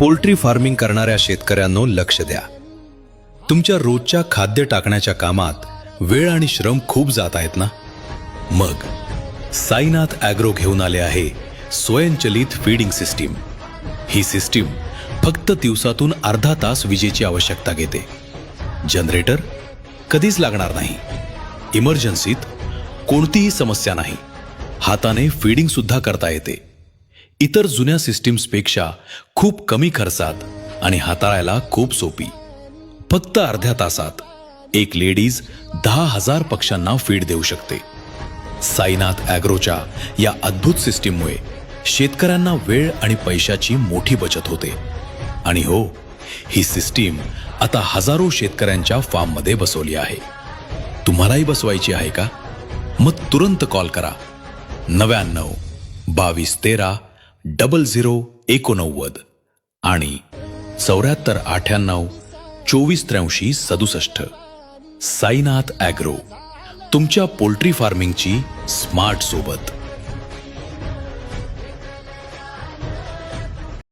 Poultry farming करणाऱ्या शेतकऱ्यांनो लक्ष द्या. तुमच्या रोजच्या खाद्य टाकण्याच्या कामात वेळ आणि श्रम खूप जात आहेत ना. मग साईनाथ ॲग्रो घेऊन आले आहे स्वयंचलित फीडिंग सिस्टीम. ही सिस्टीम फक्त दिवसातून अर्धा तास विजेची आवश्यकता घेते. जनरेटर कधीच लागणार नाही. इमर्जन्सीत कोणतीही समस्या नाही. हाताने फीडिंग सुद्धा करता येते. इतर जुन्या सिस्टीम्सपेक्षा खूप कमी खर्चात आणि हाताळायला खूप सोपी. फक्त अर्ध्या तासात एक लेडीज 10,000 पक्ष्यांना फीड देऊ शकते. साईनाथ ॲग्रोच्या या अद्भुत सिस्टीममुळे शेतकऱ्यांना वेळ आणि पैशाची मोठी बचत होते. आणि हो, ही सिस्टीम आता हजारो शेतकऱ्यांच्या फार्ममध्ये बसवली आहे. तुम्हालाही बसवायची आहे का? मग तुरंत कॉल करा 99 22 13 0089 आणि 74 98 24 83 67. साईनाथ ॲग्रो, तुमच्या पोल्ट्री फार्मिंगची स्मार्ट सोबत.